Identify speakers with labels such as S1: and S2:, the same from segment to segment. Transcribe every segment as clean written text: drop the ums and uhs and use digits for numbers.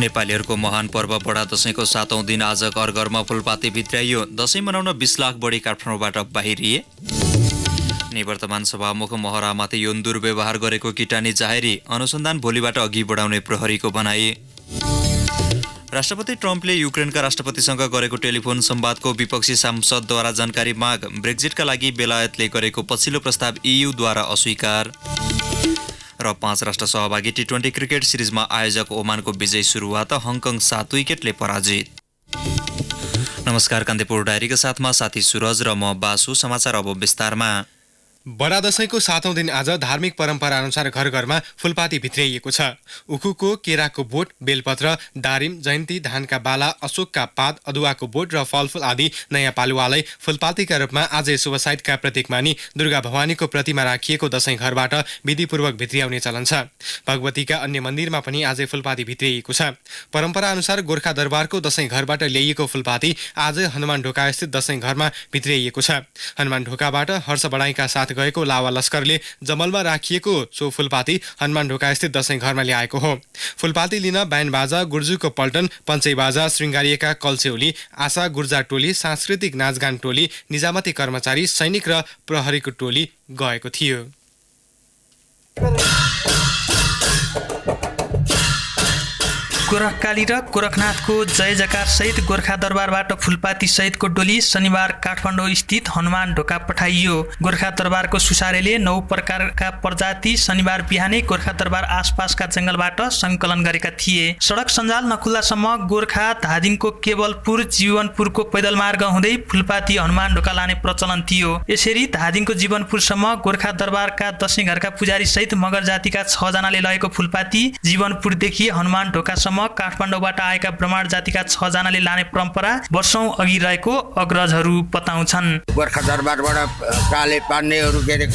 S1: नेपालीहरूको महान पर्व बडा दशैंको 7औं दिन आज घर घरमा फुलपाती भित्राइयो। दशैं मनाउन 20 लाख बढी काठमाडौँबाट बाहिरिए। निवर्तमान सभामुख महरामाथि यौन दुर्व्यवहार गरेको किटानी जाहेरी। अनुसन्धान भोलिबाट अघि बढाउने प्रहरीको भनाई। राष्ट्रपति ट्रम्पले युक्रेनका राष्ट्रपतिसँग गरेको टेलिफोन संवादको विपक्षी सांसदद्वारा जानकारी माग। ब्रेक्जिटका लागि बेलायतले गरेको पछिल्लो प्रस्ताव EUद्वारा अस्वीकार। र 5 राष्ट्र सहभागी T20 क्रिकेट सिरिजमा आयोजक ओमानको विजयी सुरुवात। हङकङ 7 विकेटले पराजित। नमस्कार, कान्तिपुर डायरीका साथमा साथी सुरज र म बासु। समाचार अब विस्तारमा।
S2: बडा दशैंको 7औं दिन आज धार्मिक परम्परा अनुसार घर घरमा फुलपाती भित्रिएको छ। उखुको, केराको बोट, बेलपत्र, दारिम, जयन्ती, धानका बाला, अशोकका पात, अदुवाको बोट र फलफुल आदि नयाँ पालुवालाई फुलपातीका रूपमा आजै शुभ साइतका प्रतीक मानी दुर्गा भवानीको प्रतिमा राखिएको दशैं घरबाट विधिपूर्वक भित्रियाउने चलन छ। भगवतीका अन्य मन्दिरमा पनि आजै फुलपाती भित्रिएको छ। परम्परा अनुसार गोर्खा दरबारको दशैं घरबाट ल्याइएको फुलपाती आज हनुमान ढोका स्थित दशैं घरमा भित्रिएको छ। हनुमान ढोकाबाट हर्ष बढाइका साथ गएको लावा लस्करले जमलमा राखिएको सो फुलपाती हनुमान ढोका स्थित दशैं घरमा ल्याएको हो। फुलपाती लिन ब्यान्ड बाजा, गुर्जुको पल्टन, पञ्चै बाजा, श्रृङ्गारिएका कल्छेउली, आशा गुर्जा टोली, सांस्कृतिक नाचगान टोली, निजामती कर्मचारी, सैनिक र प्रहरीको टोली गएको थियो।
S3: गोरखकाली र गोरखनाथको जय जयकार सहित गोर्खा दरबारबाट फुलपाती सहितको डोली शनिबार काठमाडौँ स्थित हनुमान ढोका पठाइयो। गोर्खा दरबारको सुसारेले 9 प्रकारका प्रजाति शनिबार बिहानै गोर्खा दरबार आसपासका जंगलबाट संकलन गरेका थिए। सडक सञ्जाल नखुल्दासम्म गोर्खा धादिङको केवलपुर जीवनपुरको पैदल मार्ग हुँदै फुलपाती हनुमान ढोका लाने प्रचलन थियो। यसरी धादिङको जीवनपुरसम्म गोर्खा दरबारका दशैं घरका पुजारी सहित मगर जातिका 6 जनाले लगेको फुलपाती जीवनपुरदेखि हनुमान ढोकासम्म काठमाडौँबाट आएका ब्राह्मण जातिका 6 जनाले लाने परम्परा वर्षौं अघि रहेको अग्रजहरू बताउँछन्।
S4: गोर्खा दरबारबाट काले पाण्डेहरू गएर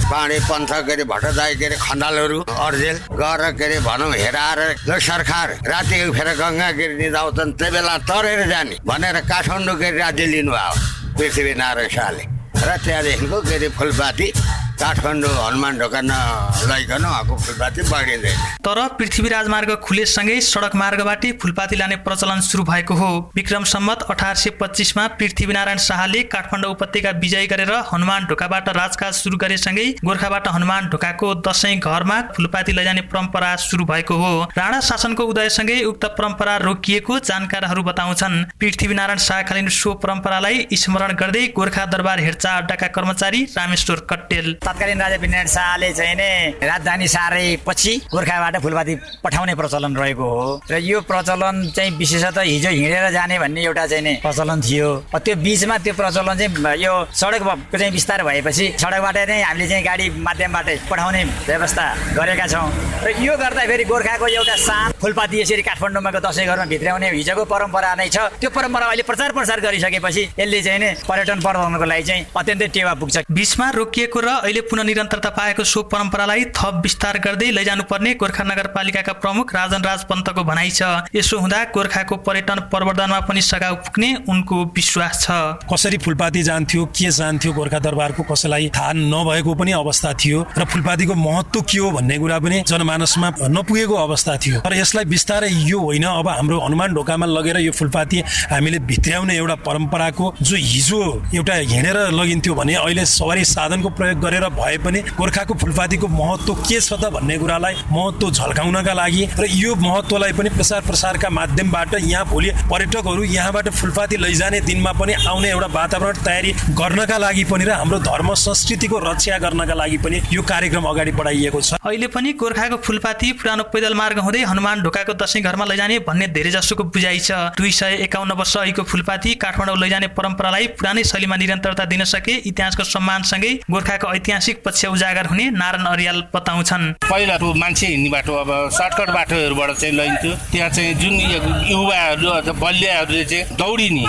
S4: पाण्डे पन्थ भट्टराई खनालहरू अर्जेल गएर भनौँ हेराएर सरकार राति फेर गङ्गा निजाउँछन् त्यही बेला तरेर जाने भनेर काठमाडौँ राज्य लिनुभयो पृथ्वीनारायण शाहले र त्यहाँदेखिको फुलपाती काठमाडौँ हनुमान ढोका नलैकन आएको फुलपाती बढिँदैन।
S3: तर पृथ्वी राजमार्ग खुलेसँगै सडक मार्गबाटै फुलपाती लाने प्रचलन सुरु भएको हो। विक्रम सम्वत 1825 मा पृथ्वीनारायण शाहले काठमाडौँ उपत्यका विजय गरेर हनुमान ढोकाबाट राजकाज सुरु गरेसँगै गोर्खाबाट हनुमान ढोकाको दशैं घरमा फुलपाती लैजाने परम्परा सुरु भएको हो। राणा शासनको उदयसँगै उक्त परम्परा रोकिएको जानकारहरू बताउँछन्। पृथ्वीनारायण शाहकालीन सो परम्परालाई स्मरण गर्दै गोर्खा दरबार हेरचाह अड्डाका कर्मचारी रामेश्वर कट्टेल
S5: तत्कालीन राजा वीरनारायण शाहले चाहिँ नि राजधानी सारेपछि गोर्खाबाट फुलपाती पठाउने प्रचलन रहेको हो र यो प्रचलन चाहिँ विशेषतः हिजो हिँडेर जाने भन्ने एउटा चाहिँ नि प्रचलन थियो। त्यो बीचमा त्यो प्रचलन चाहिँ यो सडकको चाहिँ विस्तार भएपछि सडकबाट नै हामीले चाहिँ गाडी माध्यमबाट पठाउने व्यवस्था गरेका छौँ र यो गर्दा फेरि गोर्खाको एउटा सान फुलपाती यसरी काठमाडौँमाको दशैं घरमा भित्र्याउने हिजोको परम्परा नै छ। त्यो परम्परा अहिले प्रचार प्रसार गरिसकेपछि यसले चाहिँ नि पर्यटन पर्वको लागि चाहिँ अत्यन्तै टेवा पुग्छ।
S3: बीचमा रोकिएको र अहिले पुनः निरन्तरता पाएको सो परम्परालाई थप विस्तार गर्दै लैजानुपर्ने गोर्खा नगरपालिकाका प्रमुख राजन राज पन्तको भनाइ छ। यसो हुँदा गोर्खाको पर्यटन प्रवर्धनमा पनि सघाउ पुग्ने उनको विश्वास छ।
S6: कसरी फुलपाती जान्थ्यो, के जान्थ्यो गोर्खा दरबारको कसैलाई थाहा नभएको पनि अवस्था थियो र फुलपातीको महत्त्व के हो भन्ने कुरा पनि जनमानसमा नपुगेको अवस्था थियो। तर यसलाई बिस्तारै यो होइन, अब हाम्रो हनुमान ढोकामा लगेर यो फुलपाती हामीले भित्र्याउने एउटा परम्पराको जो हिजो एउटा हिँडेर लगिन्थ्यो भने अहिले सवारी साधनको प्रयोग गरेर भए पनि गोर्खाको फुलपातीको महत्त्व के छ त भन्ने कुरालाई महत्त्व झल्काउनका लागि र यो महत्त्वलाई पनि प्रचार प्रसारका माध्यमबाट यहाँ भोलि पर्यटकहरू यहाँबाट फुलपाती लैजाने दिनमा पनि आउने एउटा वातावरण तयारी गर्नका लागि पनि र हाम्रो धर्म संस्कृतिको रक्षा गर्नका लागि पनि यो कार्यक्रम अगाडि बढाइएको छ।
S3: अहिले पनि गोर्खाको फुलपाती पुरानो पैदल मार्ग हुँदै हनुमान ढोकाको दशैं घरमा लैजाने भन्ने धेरै जसोको बुझाइ छ। 251 वर्ष अघिको फुलपाती काठमाडौँ लैजाने परम्परालाई पुरानै शैलीमा निरन्तरता दिन सके इतिहासको सम्मानसँगै गोर्खाको ऐतिहासिक पक्ष उजागर हुने नारायण अर्याल बताउँछन्।
S7: पहिला मान्छे हिँड्ने बाटो अब सर्टकट बाटोहरूबाट चाहिँ लैन्थ्यो। त्यहाँ चाहिँ जुन युवाहरू बलियाहरूले चाहिँ दौडिने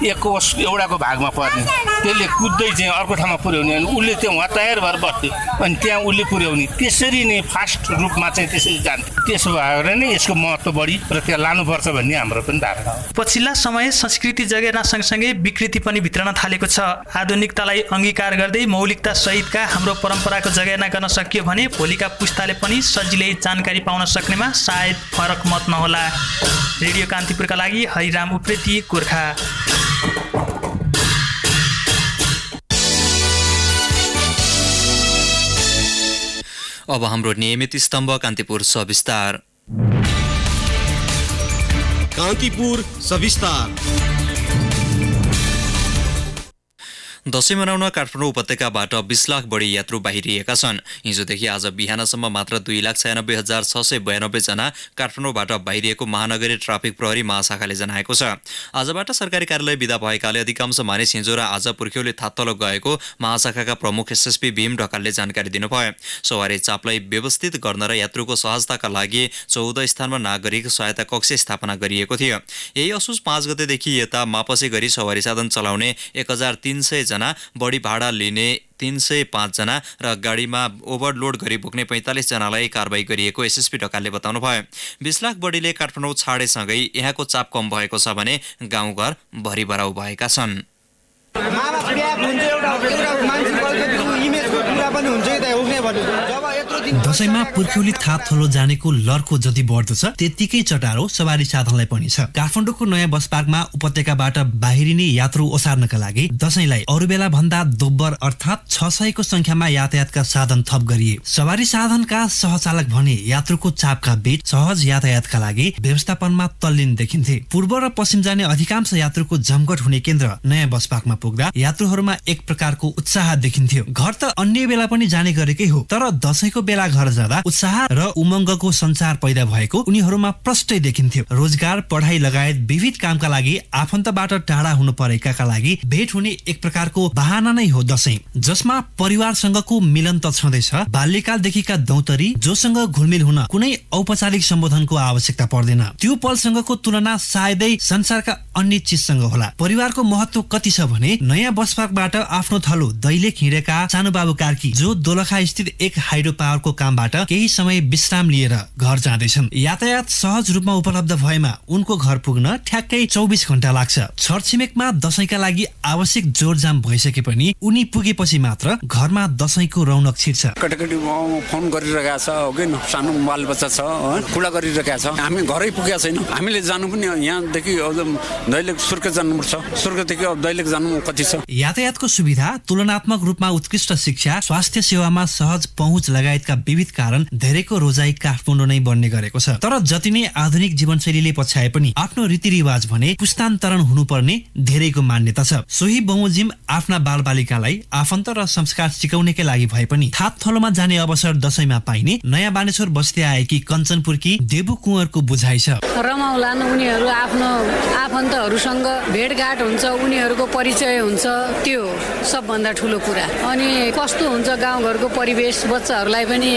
S7: एकको एउटाको भागमा पर्ने त्यसले कुद्दै चाहिँ अर्को ठाउँमा पुर्याउने अनि उसले त्यो वहाँ तयार भएर बस्थ्यो अनि त्यहाँ उसले पुर्याउने त्यसरी नै फास्ट रूपमा चाहिँ त्यसरी जान्थ्यो। त्यसो भएर नै यसको महत्त्व बढी र त्यहाँ लानुपर्छ भन्ने हाम्रो पनि धारणा हो।
S3: पछिल्ला समय संस्कृति जगेर्ना सँगसँगै विकृति पनि भित्रन थालेको छ। आधुनिकतालाई अंगीकार गर्दै मौलिकता सहितका हाम्रो परम्पराको जगेर्ना गर्न सकियो भने भोलिका पुस्ताले पनि सजिलै जानकारी पाउन सक्नेमा सायद फरक मत नहोला। रेडियो कान्तिपुरका लागि हरिराम उप्रेती, गोर्खा।
S1: अब हाम्रो नियमित स्तम्भ कान्तिपुर सविस्तार।
S8: कान्तिपुर सविस्तार।
S1: दशैं मनाउन काठमाडौँ उपत्यकाबाट 20 लाख बढी यात्रु बाहिरिएका छन्। हिजोदेखि आज बिहानसम्म मात्र 2,96,692 जना काठमाडौँबाट बाहिरिएको महानगरीय ट्राफिक प्रहरी महाशाखाले जनाएको छ। आजबाट सरकारी कार्यालय बिदा भएकाले अधिकांश मानिस हिजो र आज पुर्ख्यौली थातलो गएको महाशाखाका प्रमुख एसएसपी भीम ढकालले जानकारी दिनुभयो। सवारी चापलाई व्यवस्थित गर्न र यात्रुको सहजताका लागि 14 स्थानमा नागरिक सहायता कक्ष स्थापना गरिएको थियो। यही असोज 5 गतेदेखि यता मापसे गरी सवारी साधन चलाउने 1,300 जना, बढी भाडा लिने 305 जना र गाडीमा ओभरलोड गरी बोक्ने 45 जनालाई कारबाही गरिएको एसएसपी ढकालले बताउनुभयो। 20 लाख बढीले काठमाडौँ छाडेसँगै यहाँको चाप कम भएको छ भने गाउँघर भरिभराउ भएका छन्।
S9: दशैंमा पुर्ख्यौली थाप थलो जानेको लर्को जति बढ्दो छ त्यतिकै चटारो सवारी साधनलाई पनि छ। काठमाडौँको नयाँ बस पार्कमा उपत्यकाबाट बाहिरिने यात्रु ओसार्नका लागि दशैंलाई अरू बेला भन्दा दोब्बर अर्थात् 600 को संख्यामा यातायातका साधन थप गरिए। सवारी साधनका सहचालक भने यात्रुको चापका बीच सहज यातायातका लागि व्यवस्थापनमा तल्लीन देखिन्थे। पूर्व र पश्चिम जाने अधिकांश यात्रुको जमघट हुने केन्द्र नयाँ बस पार्कमा पुग्दा यात्रुहरूमा एक प्रकारको उत्साह देखिन्थ्यो। घर त अन्य बेला पनि जाने गरेकै हो, तर दशैंको बेला घर जाँदा उत्साह र उमङ्गको संचार पैदा भएको उनीहरूमा प्रष्टै देखिन्थ्यो। रोजगार, पढाइ लगायत विविध कामका लागि आफन्तबाट टाढा हुनु परेकाका लागि भेट हुने एक प्रकारको बहाना नै हो दशैं, जसमा परिवारसँगको मिलन त छँदैछ, बाल्यकालदेखिका दौतरी जोसँग घुलमिल हुन कुनै औपचारिक सम्बोधनको आवश्यकता पर्दैन। त्यो पलसँगको तुलना सायदै संसारका अन्य चिजसँग होला। परिवारको महत्व कति छ भने नयाँ बस पार्कबाट आफ्नो थलो दैलेख हिँडेका सानुबाबु कार्की जो दोलखा स्थित एक हाइड्रो पावरको कामबाट केही समय विश्राम लिएर घर जाँदैछन्। यातायात सहज रूपमा उपलब्ध भएमा उनको घर पुग्न ठ्याक्कै 24 घण्टा लाग्छ। छरछिमेकमा दशैंका लागि आवश्यक जोरजाम भइसके पनि उनी पुगेपछि मात्र घरमा दशैंको रौनक छिर्छ।
S10: कटिकटी फोन गरिरहेका छ कि सानो बालबच्चा छ, कुरा गरिरहेका छ। हामी घरै पुगेका छैनौँ। हामीले जानु पनि यहाँदेखि दैलेख सुर्खेत जानुपर्छ, सुर्खेतदेखि दैलेख जानु कति छ।
S9: यातायातको सुविधा, तुलनात्मक रूपमा उत्कृष्ट शिक्षा, स्वास्थ्य सेवामा सहज पहुँच लगायतका विविध कारण धेरैको रोजाइ काठमाडौँ नै बन्ने गरेको छ। तर जति नै आधुनिक जीवनशैलीले पछ्याए पनि आफ्नो रीतिरिवाज भने पुस्तान्तरण हुनुपर्ने धेरैको मान्यता छ। सोही बमोजिम आफ्ना बालबालिकालाई आफन्त र संस्कार सिकाउनेकै लागि भए पनि थाप थलोमा जाने अवसर दशैंमा पाइने नयाँ बानेश्वर बस्दै आएकी कञ्चनपुरकी देबु कुँवरको बुझाइ छ।
S11: रमाउलान्, उनीहरू आफ्नो आफन्तहरूसँग भेटघाट हुन्छ, उनीहरूको परिचय हुन्छ, त्यो सबभन्दा ठुलो कुरा। अनि कस्तो हुन्छ गाउँघरको परिवेश बच्चाहरूलाई पनि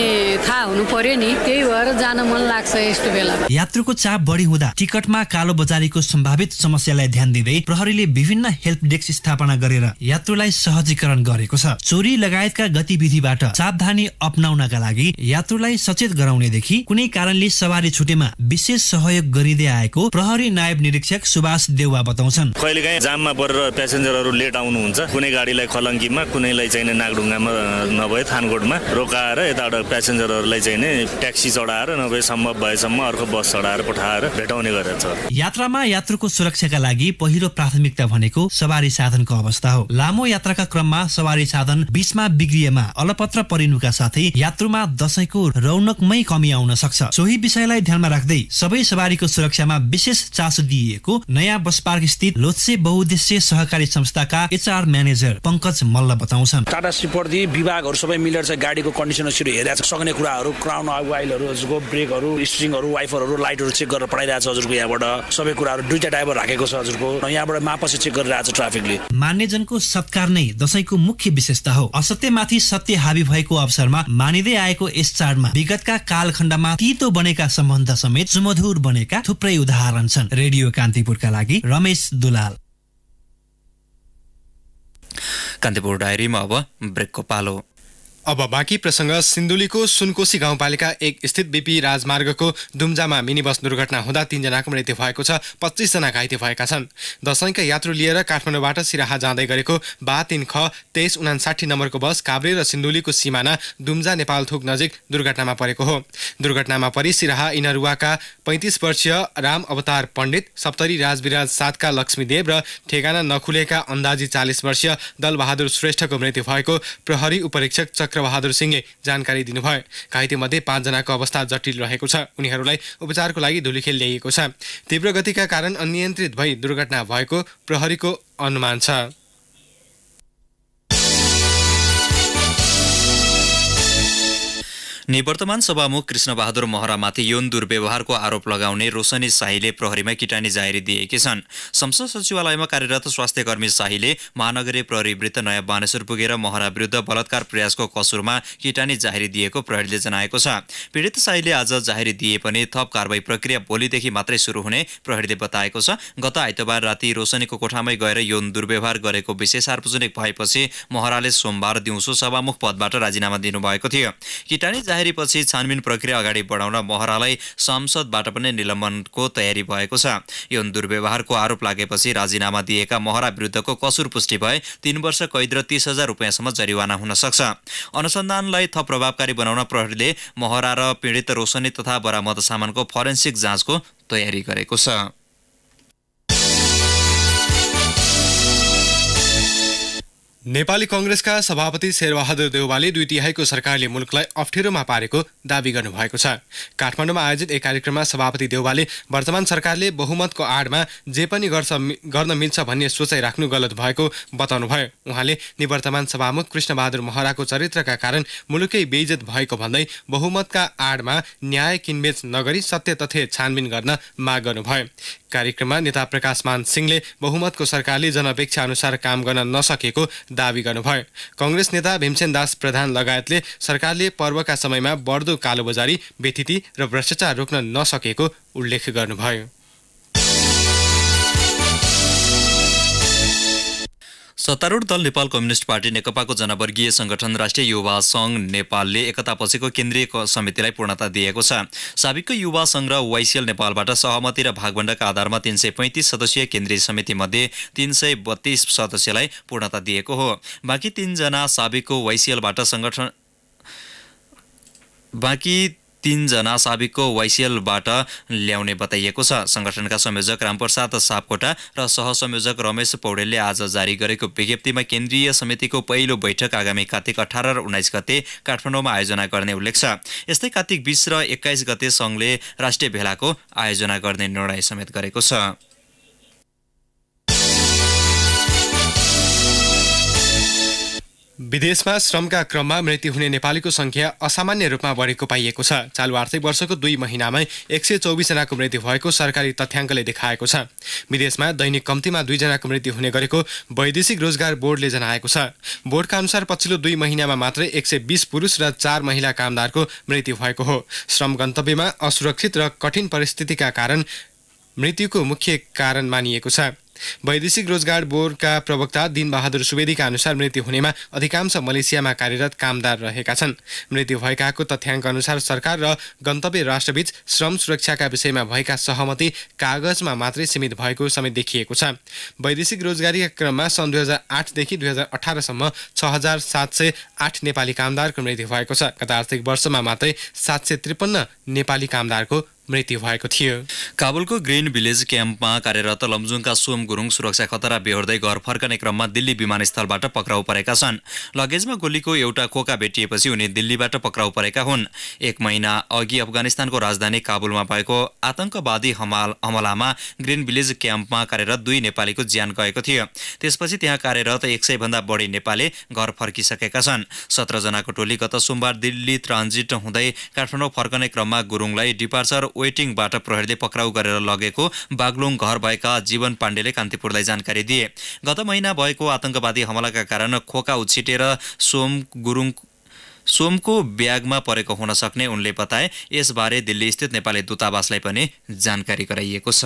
S11: थाहा हुनु पर्यो नि, त्यही भएर जान मन लाग्छ यस्तो बेला।
S9: यात्रुको चाप बढी हुँदा टिकटमा कालो बजारीको सम्भावित समस्यालाई ध्यान दिँदै प्रहरीले विभिन्न हेल्प डेस्क स्थापना गरेर यात्रुलाई सहजीकरण गरेको छ। चोरी लगायतका गतिविधिबाट सावधानी अपनाउनका लागि यात्रुलाई सचेत गराउनेदेखि कुनै कारणले सवारी छुटेमा विशेष सहयोग गरिँदै आएको प्रहरी नायब निरीक्षक सुभाष देउवा बताउँछन्।
S12: कहिलेकाहीँ जाममा परेर प्यासेन्जरहरू लेट आउनुहुन्छ, कुनै गाडीलाई खलङ्कीमा, कुनैलाई चाहिँ नागढुङ्गामा नभए थानकोटमा रोकाएर यताबाट प्यासेन्जरहरूलाई चाहिँ ट्याक्सी चढाएर नभए सम्भव भएसम्म अर्को बस चढाएर पठाएर भेटाउने गरेको छ।
S9: यात्रामा यात्रुको सुरक्षाका लागि पहिलो प्राथमिकता भनेको सवारी साधनको अवस्था हो। लामो यात्राका क्रममा सवारी साधन बीचमा बिग्रिएमा अलपत्र परिनुका साथै यात्रुमा दशैंको रौनकमै कमी आउन सक्छ। सोही विषयलाई ध्यानमा राख्दै सबै सवारीको सुरक्षामा विशेष चासो दिइएको नयाँ बस पार्क स्थित लोत्से बहुउद्देश्य सहकारी संस्थाका एचआर म्यानेजर पंकज मल्ल बताउँछन्।
S13: टाटा सिपर्दी विभागहरू सबै मिलेर चाहिँ गाडीको कन्डिसनहरू हेरेर सक्ने कुराहरू, क्राउन वाइलहरू, हजुरको ब्रेकहरू, स्ट्रिङहरू, वाइफरहरू, लाइटहरू चेक गरेर पठाइरहेको छ हजुरको। यहाँबाट सबै कुराहरू दुईटा ड्राइभर राखेको छ हजुरको। यहाँबाट मापसी चेक गरिरहेको छ ट्राफिकले।
S9: मान्यजनको सत्कार नै दशैंको मुख्य विशेषता हो। असत्यमाथि सत्य हावी भएको अवसरमा मानिँदै आएको यस चाडमा विगतका कालखण्डमा तीतो बनेका सम्बन्ध समेत सुमधुर बनेका थुप्रै उदाहरण छन्। रेडियो कान्तिपुरका लागि रमेश दुलाल।
S1: कान्तिपुर डायरीमा अब ब्रेकको पालो।
S2: अब बाँकी प्रसङ्ग। सिन्धुलीको सुनकोशी गाउँपालिका 1 स्थित बीपी राजमार्गको दुम्जामा मिनी बस दुर्घटना हुँदा 3 जनाको मृत्यु भएको छ। 25 जना घाइते भएका छन्। दशैंका यात्रु लिएर काठमाडौँबाट सिराहा जाँदै गरेको बा 3 ख 2359 नम्बरको बस काभ्रे र सिन्धुलीको सिमाना दुम्जा नेपालथोक नजिक दुर्घटनामा परेको हो। दुर्घटनामा परि सिराहा इनरुवाका 35 वर्षीय राम अवतार पण्डित, सप्तरी राजविराज 7 का लक्ष्मीदेव र ठेगाना नखुलेका अन्दाजी 40 वर्षीय दलबहादुर श्रेष्ठको मृत्यु भएको प्रहरी उपरीक्षक चक्रबहादुर सिंहले जानकारी दिनुभयो। घाइतेमध्ये 5 जनाको अवस्था जटिल रहेको छ। उनीहरूलाई उपचारको लागि धुलीखेल ल्याइएको छ। तीव्र गतिका कारण अनियन्त्रित भई दुर्घटना भएको प्रहरीको अनुमान छ।
S1: निवर्तमान सभामुख कृष्णबहादुर महरामाथि यौन दुर्व्यवहारको आरोप लगाउने रोशनी शाहीले प्रहरीमा किटानी जाहेरी दिएकी छन्। संसद सचिवालयमा कार्यरत स्वास्थ्यकर्मी शाहीले महानगरीय प्रहरी वृत्त नयाँ बानेश्वर पुगेर महरा विरुद्ध बलात्कार प्रयासको कसुरमा किटानी जाहेरी दिएको प्रहरीले जनाएको छ। पीडित शाहीले आज जाहेरी दिए पनि थप कारबाही प्रक्रिया भोलिदेखि मात्रै सुरु हुने प्रहरीले बताएको छ। गत आइतबार राति रोशनीको कोठामै गएर यौन दुर्व्यवहार गरेको विषय सार्वजनिक भएपछि महराले सोमबार दिउँसो सभामुख पदबाट राजीनामा दिनुभएको थियो। किटानी जाहेरीपछि छानबिन प्रक्रिया अगाडि बढाउन महरालाई संसदबाट पनि निलम्बनको तयारी भएको छ। यौन दुर्व्यवहारको आरोप लागेपछि राजीनामा दिएका महरा विरुद्धको कसुर पुष्टि भए 3 वर्ष कैद र 30,000 रुपियाँसम्म जरिवाना हुन सक्छ। अनुसन्धानलाई थप प्रभावकारी बनाउन प्रहरीले महरा र पीडित रोशनी तथा बरामद सामानको फोरेन्सिक जाँचको तयारी गरेको छ।
S2: नेपाली कांग्रेसका सभापति शेरबहादुर देउवाले 2/3 सरकारले मुलुकलाई अप्ठ्यारोमा पारेको दावी गर्नुभएको छ। काठमाडौँमा आयोजित एक कार्यक्रममा सभापति देउवाले वर्तमान सरकारले बहुमतको आडमा जे पनि गर्न मिल्छ भन्ने सोचाइ राख्नु गलत भएको बताउनुभयो। उहाँले निवर्तमान सभामुख कृष्णबहादुर महराको चरित्रका कारण मुलुकै बेइज्जत भएको भन्दै बहुमतका आडमा न्याय किनबेच नगरी सत्य तथ्य छानबिन गर्न माग गर्नुभयो। कार्यक्रममा नेता प्रकाशमान सिंहले बहुमतको सरकारले जनअपेक्षा अनुसार काम गर्न नसकेको दावी गर्नुभयो। कांग्रेस नेता भीमसेन दास प्रधान लगायतले सरकारले पर्वका समयमा बढ्दो कालोबजारी, बेथिति र भ्रष्टाचार रोक्न नसकेको उल्लेख गर्नुभयो।
S1: सत्तारूढ दल नेपाल कम्युनिस्ट पार्टी नेकपाको जनवर्गीय संगठन राष्ट्रिय युवा संघ नेपालले एकतापछिको केन्द्रीय समितिलाई पूर्णता दिएको छ। साबिकको युवा संघ र वाइसिएल नेपालबाट सहमति र भागभण्डाका आधारमा 335 सदस्यीय केन्द्रीय समिति मध्ये 332 सदस्यलाई पूर्णता दिएको हो। बाँकी 3 जना साबिकको वाइसिएलबाट साबिकको वाइसिएलबाट ल्याउने बताइएको छ। संगठनका संयोजक रामप्रसाद सापकोटा र सहसंयोजक रमेश पौडेलले आज जारी गरेको विज्ञप्तिमा केन्द्रीय समितिको पहिलो बैठक आगामी कार्तिक 18 र 19 गते काठमाडौँमा आयोजना गर्ने उल्लेख छ। यस्तै कार्तिक 20 र 21 गते संघले राष्ट्रिय भेलाको आयोजना गर्ने निर्णय समेत गरेको छ।
S2: विदेशमा श्रमका क्रममा मृत्यु हुने नेपालीको संख्या असामान्य रूपमा बढेको पाइएको छ। चालु आर्थिक वर्षको 2 महिनामै 124 जनाको मृत्यु भएको सरकारी तथ्याङ्कले देखाएको छ। विदेशमा दैनिक कम्तीमा 2 जनाको मृत्यु हुने गरेको वैदेशिक रोजगार बोर्डले जनाएको छ। बोर्डका अनुसार पछिल्लो 2 महिनामा मात्रै 120 पुरुष र 4 महिला कामदारको मृत्यु भएको हो। श्रम गन्तव्यमा असुरक्षित र कठिन परिस्थितिका कारण मृत्युको मुख्य कारण मानिएको छ। वैदेशिक रोजगार बोर्डका प्रवक्ता दिनबहादुर सुवेदीका अनुसार मृत्यु हुनेमा अधिकांश मलेसियामा कार्यरत कामदार रहेका छन्। मृत्यु भएकाको तथ्याङ्क अनुसार सरकार र गन्तव्य राष्ट्रबीच श्रम सुरक्षाका विषयमा भएका सहमति कागजमा मात्रै सीमित भएको समेत देखिएको छ। वैदेशिक रोजगारीका क्रममा सन् 2008 देखि 2018 सम्म 6708 नेपाली कामदारको मृत्यु भएको छ। गत आर्थिक वर्षमा मात्रै 753 नेपाली कामदारको मृत्यु भएको थियो।
S1: काबुलको ग्रिन भिलेज क्याम्पमा कार्यरत लमजुङका सोम गुरुङ सुरक्षा खतरा बेहोर्दै घर फर्कने क्रममा दिल्ली विमानस्थलबाट पक्राउ परेका छन्। लगेजमा गोलीको एउटा खोका भेटिएपछि उनी दिल्लीबाट पक्राउ परेका हुन्। 1 महिना अघि अफगानिस्तानको राजधानी काबुलमा भएको आतंकवादी हमलामा ग्रिन भिलेज क्याम्पमा कार्यरत 2 नेपालीको ज्यान गएको थियो। त्यसपछि त्यहाँ कार्यरत 100 भन्दा बढी नेपाली घर फर्किसकेका छन्। 17 जनाको टोली गत सोमबार दिल्ली ट्रान्जिट हुँदै काठमाडौँ फर्कने क्रममा गुरुङलाई डिपार्चर वेटिङबाट प्रहरीले पक्राउ गरेर लगेको बागलुङ घर भएका जीवन पाण्डेले कान्तिपुरलाई जानकारी दिए। गत महिना भएको आतंकवादी हमलाका कारण खोका उछिटेर सोमको ब्यागमा परेको हुन सक्ने उनले बताए। यसबारे दिल्ली स्थित नेपाली दूतावासलाई पनि जानकारी गराइएको छ।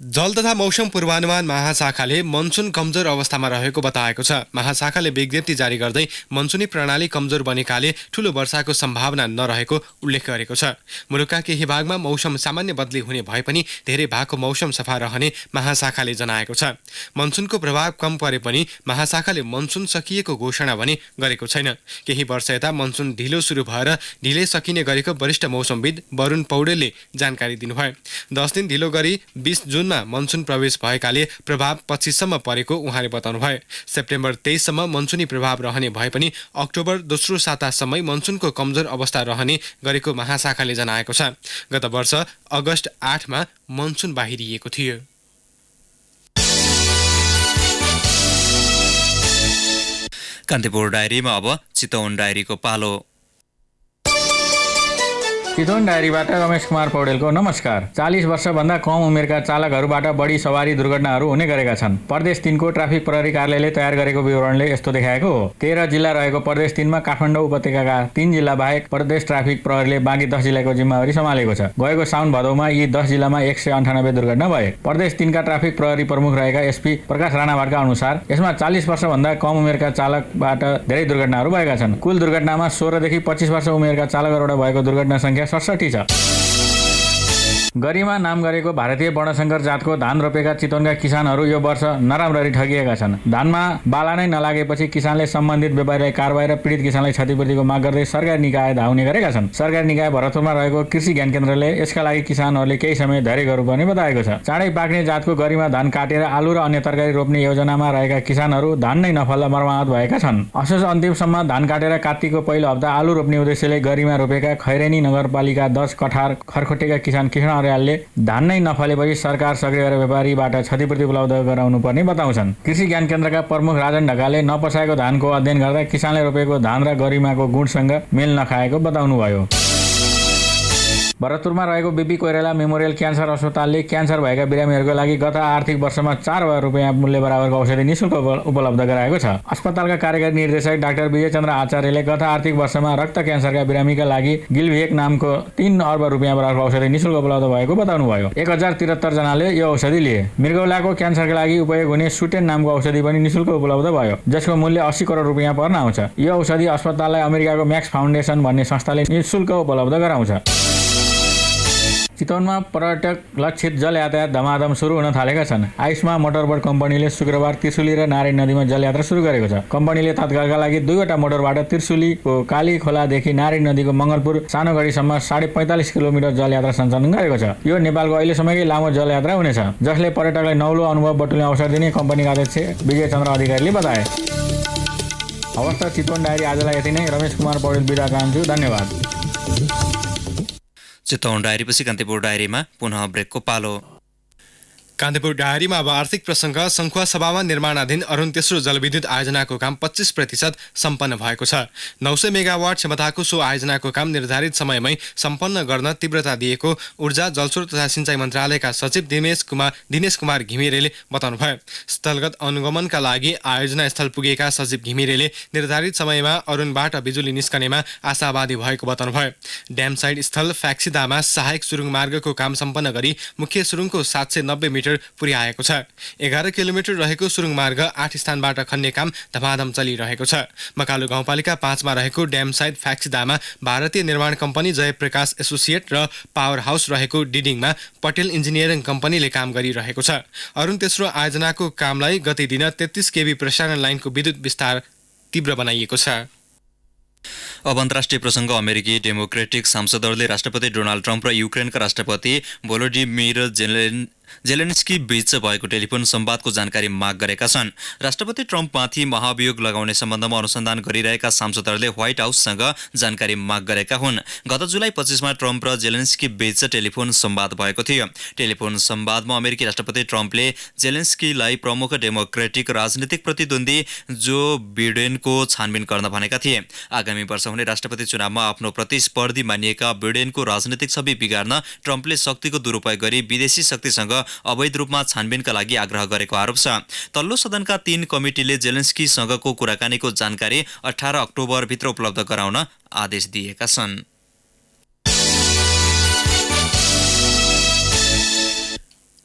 S2: जल तथा मौसम पूर्वानुमान महाशाखाले मनसुन कमजोर अवस्थामा रहेको बताएको छ। महाशाखाले विज्ञप्ति जारी गर्दै मनसुनी प्रणाली कमजोर बनेकाले ठूलो वर्षाको सम्भावना नरहेको उल्लेख गरेको छ। मुलुकका केही भागमा मौसम सामान्य बदली हुने भए पनि धेरै भागको मौसम सफा रहने महाशाखाले जनाएको छ। मनसुनको प्रभाव कम परे पनि महाशाखाले मनसुन सकिएको घोषणा भने गरेको छैन। केही वर्ष यता मनसुन ढिलो सुरु भएर ढिलै सकिने गरेको वरिष्ठ मौसमविद वरुण पौडेलले जानकारी दिनुभयो। 10 दिन ढिलो गरी 20 जुनमा मनसुन प्रवेश भएकाले प्रभाव 25 सम्म परेको उहाँले बताउनुभयो। सेप्टेम्बर 23 सम्म मनसुनी प्रभाव रहने भए पनि अक्टोबर दोस्रो सातासम्मै मनसुनको कमजोर अवस्था रहने गरेको महाशाखाले जनाएको छ। गत वर्ष अगस्त 8 मा मनसुन बाहिरिएको थियो।
S1: कान्तिपुर डायरीमा अब चितवन डायरीको पालो।
S14: चितवन डायरीबाट रमेश कुमार पौडेलको नमस्कार। 40 वर्षभन्दा कम उमेरका चालकहरूबाट बढी सवारी दुर्घटनाहरू हुने गरेका छन्। प्रदेश 3 को ट्राफिक प्रहरी कार्यालयले तयार गरेको विवरणले यस्तो देखाएको हो। 13 जिल्ला रहेको प्रदेश 3 मा काठमाडौँ उपत्यकाका 3 जिल्ला बाहेक प्रदेश ट्राफिक प्रहरीले बाँकी 10 जिल्लाको जिम्मेवारी सम्हालेको छ। गएको साउन भदौमा यी 10 जिल्लामा 198 दुर्घटना भए। प्रदेश 3 का ट्राफिक प्रहरी प्रमुख रहेका एसपी प्रकाश राणाभाटका अनुसार यसमा 40 वर्षभन्दा कम उमेरका चालकबाट धेरै दुर्घटनाहरू भएका छन्। कुल दुर्घटनामा 16 देखि 25 वर्ष उमेरका चालकहरूबाट भएको दुर्घटना संख्या 67 छ। गरिमा नाम गरेको भारतीय वर्णशंकर जातको धान रोपेका चितवनका किसानहरू यो वर्ष नराम्ररी ठगिएका छन्। धानमा बाला नै नलागेपछि किसानले सम्बन्धित व्यापारीलाई कारबाही र पीडित किसानलाई क्षतिपूर्तिको माग गर्दै सरकारी निकाय धाउने गरेका छन्। सरकारी निकाय भरतपुरमा रहेको कृषि ज्ञान केन्द्रले यसका लागि किसानहरूले केही समय धैर्य गर्नुपर्ने बताएको छ। चाँडै पाक्ने जातको गरिमा धान काटेर आलु र अन्य तरकारी रोप्ने योजनामा रहेका किसानहरू धान नै नफल्दा मर्माहत भएका छन्। असोज अन्तिमसम्म धान काटेर कार्तिकको पहिलो हप्ता आलु रोप्ने उद्देश्यले गरिमा रोपेका खैरेनी नगरपालिका 10 कठार खरखोटेका किसान कृष्ण अर्यालले धान नै नफलेपछि सरकार सक्रिय गरेर व्यापारीबाट क्षतिपूर्ति उपलब्ध गराउनु पर्ने बताउँछन्। कृषि ज्ञान केन्द्रका प्रमुख राजन ढकालले नपसाएको धानको अध्ययन गर्दा किसानले रोपेको धान र गरिमाको गुणसँग मेल नखाएको बताउनुभयो। भरतपुरमा रहेको बीपी कोइराला मेमोरियल क्यान्सर अस्पतालले क्यान्सर भएका बिरामीहरूको लागि गत आर्थिक वर्षमा 4,000 रुपियाँ मूल्य बराबरको औषधि निःशुल्क उपलब्ध गराएको छ। अस्पतालका कार्यकारी निर्देशक डाक्टर विजयचन्द्र आचार्यले गत आर्थिक वर्षमा रक्त क्यान्सरका बिरामीका लागि गिल्भिएक नामको 3 अर्ब रुपियाँ बराबरको औषधि निःशुल्क उपलब्ध भएको बताउनुभयो। 1073 जनाले यो औषधि लिए। मृगौलाको क्यान्सरका लागि उपयोग हुने सुटेन नामको औषधि पनि निःशुल्क उपलब्ध भयो, जसको मूल्य 80 करोड रुपियाँ पर्न आउँछ। यो औषधि अस्पताललाई अमेरिकाको म्याक्स फाउन्डेसन भन्ने संस्थाले निःशुल्क उपलब्ध गराउँछ। चितवनमा पर्यटक लक्षित जल यातायात धमाधम सुरु हुन थालेका छन्। आयुष्मा मोटरबोट कम्पनीले शुक्रबार त्रिशुली र नारायण नदीमा जलयात्रा सुरु गरेको छ। कम्पनीले तत्कालका लागि 2वटा मोटरबाट त्रिशुलीको काली खोलादेखि नारायण नदीको मङ्गलपुर सानोगढीसम्म 45.5 किलोमिटर जलयात्रा सञ्चालन गरेको छ। यो नेपालको अहिलेसम्मकै लामो जलयात्रा हुनेछ, जसले पर्यटकलाई नौलो अनुभव बटुल्ने अवसर दिने कम्पनीका अध्यक्ष विजय चन्द्र अधिकारीले बताए। हवस् त चितवन डायरी आजलाई यति नै। रमेश कुमार पौडेल बिदा चाहन्छु। धन्यवाद।
S1: चितवन डायरीपछि कान्तिपुर डायरीमा पुनः ब्रेकको पालो।
S2: कान्तिपुर डायरीमा अब आर्थिक प्रसङ्ग। सङ्खुवा सभामा निर्माणाधीन अरुण तेस्रो जलविद्युत आयोजनाको काम 25% सम्पन्न भएको छ। 900 मेगावाट क्षमताको सो आयोजनाको काम निर्धारित समयमै सम्पन्न गर्न तीव्रता दिएको ऊर्जा जलस्रोत तथा सिँचाइ मन्त्रालयका सचिव दिनेश कुमार घिमिरेले बताउनुभयो। स्थलगत अनुगमनका लागि आयोजना स्थल पुगेका सचिव घिमिरेले निर्धारित समयमा अरुणबाट बिजुली निस्कनेमा आशावादी भएको बताउनुभयो। ड्याम साइड स्थल फ्याक्सिदामा सहायक सुरुङ मार्गको काम सम्पन्न गरी मुख्य सुरुङको 790 मिटर पुर्याएको छ। 11 किलोमिटर रहेको सुरुङ मार्ग 8 स्थानबाट खन्ने काम धमाधम चलिरहेको छ। मकालु गाउँपालिका 5 मा रहेको ड्याम साइड फ्याक्सिदामा भारतीय निर्माण कम्पनी जयप्रकाश एसोसिएट र पावर हाउस रहेको डिडिङमा पटेल इन्जिनियरिङ कम्पनीले काम गरिरहेको छ। अरुण तेस्रो आयोजनाको कामलाई गति दिन 33 केबी प्रसारण लाइनको विद्युत विस्तार तीव्र बनाइएको छ।
S1: अब अन्तर्राष्ट्रिय प्रसङ्ग। अमेरिकी डेमोक्रेटिक सांसदहरूले राष्ट्रपति डोनाल्ड ट्रम्प र युक्रेनका राष्ट्रपति भोलोडिमिर जेलेन्स्की बीच भएको टेलिफोन संवादको जानकारी माग गरेका छन्। राष्ट्रपति ट्रम्पमाथि महाभियोग लगाउने सम्बन्धमा अनुसन्धान गरिरहेका सांसदहरूले व्हाइट हाउससँग जानकारी माग गरेका हुन्। गत जुलाई 25 मा ट्रम्प र जेलेन्स्की बीच टेलिफोन संवाद भएको थियो। टेलिफोन संवादमा अमेरिकी राष्ट्रपति ट्रम्पले जेलेन्स्कीलाई प्रमुख डेमोक्रेटिक राजनीतिक प्रतिद्वन्दी जो बिडेनको छानबिन गर्न भनेका थिए। आगामी वर्ष हुने राष्ट्रपति चुनावमा आफ्नो प्रतिस्पर्धी मानिएका बिडेनको राजनीतिक छवि बिगार्न ट्रम्पले शक्तिको दुरुपयोग गरी विदेशी शक्तिसँग अवैध रूपमा छानबिनका लागि आग्रह गरेको आरोप छ। तल्लो सदनका 3 कमिटीले जेलेन्स्कीसँगको कुराकानीको जानकारी 18 अक्टोबर भित्र उपलब्ध गराउन आदेश दिएका छन्।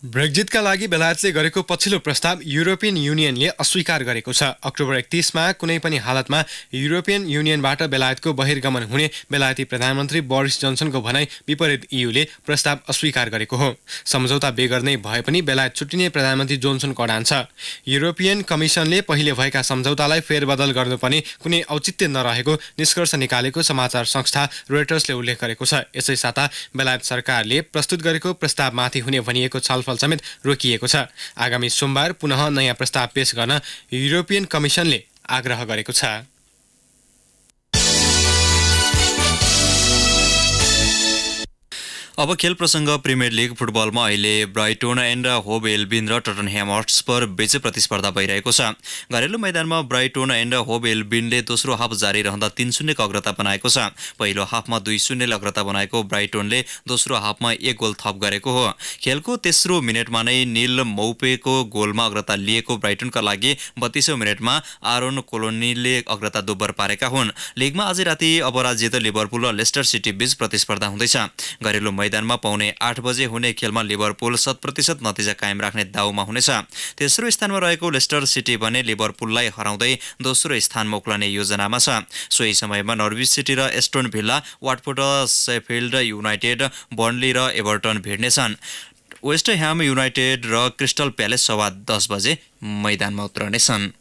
S2: ब्रेक्जिटका लागि बेलायतले गरेको पछिल्लो प्रस्ताव युरोपियन युनियनले अस्वीकार गरेको छ। अक्टोबर 31मा कुनै पनि हालतमा युरोपियन युनियनबाट बेलायतको बहिर्गमन हुने बेलायती प्रधानमन्त्री बोरिस जोन्सनको भनाइ विपरीत इयूले प्रस्ताव अस्वीकार गरेको हो। सम्झौता बेगर नै भए पनि बेलायत छुट्टिने प्रधानमन्त्री जोन्सनको अडान छ। युरोपियन कमिसनले पहिले भएका सम्झौतालाई फेरबदल गर्नुपर्ने कुनै औचित्य नरहेको निष्कर्ष निकालेको समाचार संस्था रोयटर्सले उल्लेख गरेको छ। यसै साता बेलायत सरकारले प्रस्तुत गरेको प्रस्तावमाथि हुने भनिएको छलफल समेत रोकिएको छ। आगामी सोमबार पुनः नयाँ प्रस्ताव पेश गर्न युरोपियन कमिसनले आग्रह गरेको छ।
S1: अब खेल प्रसङ्ग। प्रिमियर लिग फुटबलमा अहिले ब्राइटन एन्ड होभ एल्बिन र टटनह्याम हटस्पर बीच प्रतिस्पर्धा भइरहेको छ। घरेलु मैदानमा ब्राइटन एन्ड होभ एल्बिनले दोस्रो हाफ जारी रहँदा 3-0 अग्रता बनाएको छ। पहिलो हाफमा 2-0 अग्रता बनाएको ब्राइटनले दोस्रो हाफमा 1 गोल थप गरेको हो। खेलको तेस्रो मिनेटमा नै निल मौपेको गोलमा अग्रता लिएको ब्राइटनका लागि 32औं मिनेटमा आरोन कोलोनीले अग्रता दोब्बर पारेका हुन्। लिगमा आज राति अपराजित लिभरपुल र लेस्टर सिटी बीच प्रतिस्पर्धा हुँदैछ। घरेलु मैदानमा पाउने 8 बजे हुने खेलमा लिभरपुल 100% नतिजा कायम राख्ने दाउमा हुनेछ। तेस्रो स्थानमा रहेको लेस्टर सिटी भने लिभरपुललाई हराउँदै दोस्रो स्थानमा उक्लने योजनामा छ। सोही समयमा नर्विच सिटी र Aston Villa, Watford, Sheffield United, Burnley र एभर्टन भिड्नेछन्। वेस्ट ह्याम युनाइटेड र क्रिस्टल प्यालेस 10:15 बजे मैदानमा उत्रनेछन्।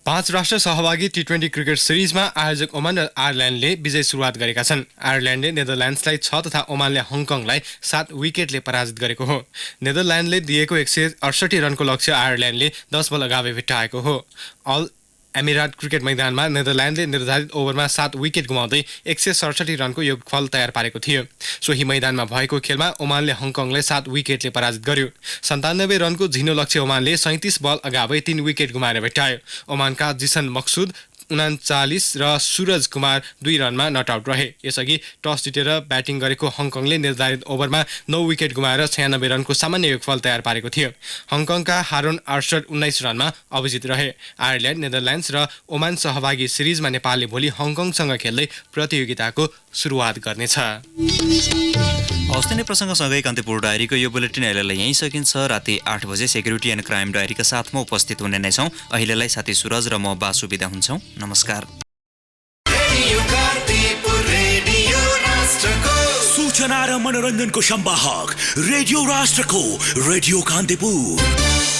S2: 5 राष्ट्र सहभागी टी20 क्रिकेट सिरिजमा आयोजक ओमान र आयरल्यान्डले विजय सुरुवात गरेका छन्। आयरल्यान्डले नेदरल्यान्ड्सलाई 6 तथा ओमानले हङकङलाई 7 विकेटले पराजित गरेको हो। नेदरल्यान्डले दिएको 168 रनको लक्ष्य आयरल्यान्डले 10 बल अगावै भेट्टाएको हो। अल एमिरात क्रिकेट मैदानमा नेदरल्यान्डले निर्धारित ओभरमा 7 विकेट गुमाउँदै 167 रनको योगफल तयार पारेको थियो। सोही मैदानमा भएको खेलमा ओमानले हङकङलाई 7 विकेटले पराजित गर्यो। 97 रनको झिनो लक्ष्य ओमानले 37 बल अगावै 3 विकेट गुमाएर भेट्टायो। ओमानका जिसन मक्सुद 39 र सूरज कुमार 2 रनमा नट आउट रहे। यसअघि टस जितेर ब्याटिङ गरेको हङकङले निर्धारित ओभरमा 9 विकेट गुमाएर 96 रनको सामान्य योगफल तयार पारेको थियो। हङकङका हारोन आर्चर 19 रनमा अविजित रहे। आयरल्यान्ड, नेदरल्यान्ड्स र ओमान सहभागी सिरिजमा नेपालले भोलि हङकङसँग खेल्दै प्रतियोगिताको सुरुवात गर्नेछ।
S1: हौस् नै प्रसङ्गसँगै कान्तिपुर डायरीको यो बुलेटिन अहिलेलाई यहीँ सकिन्छ। राति 8 बजे सेक्युरिटी एन्ड क्राइम डायरीका साथमा उपस्थित हुने नै छौँ। अहिलेलाई साथी सुरज र म बासु बिदा हुन्छौँ। नमस्कार।
S15: सूचना र मनोरञ्जनको संवाहक रेडियो राष्ट्रको रेडियो कान्तिपुर।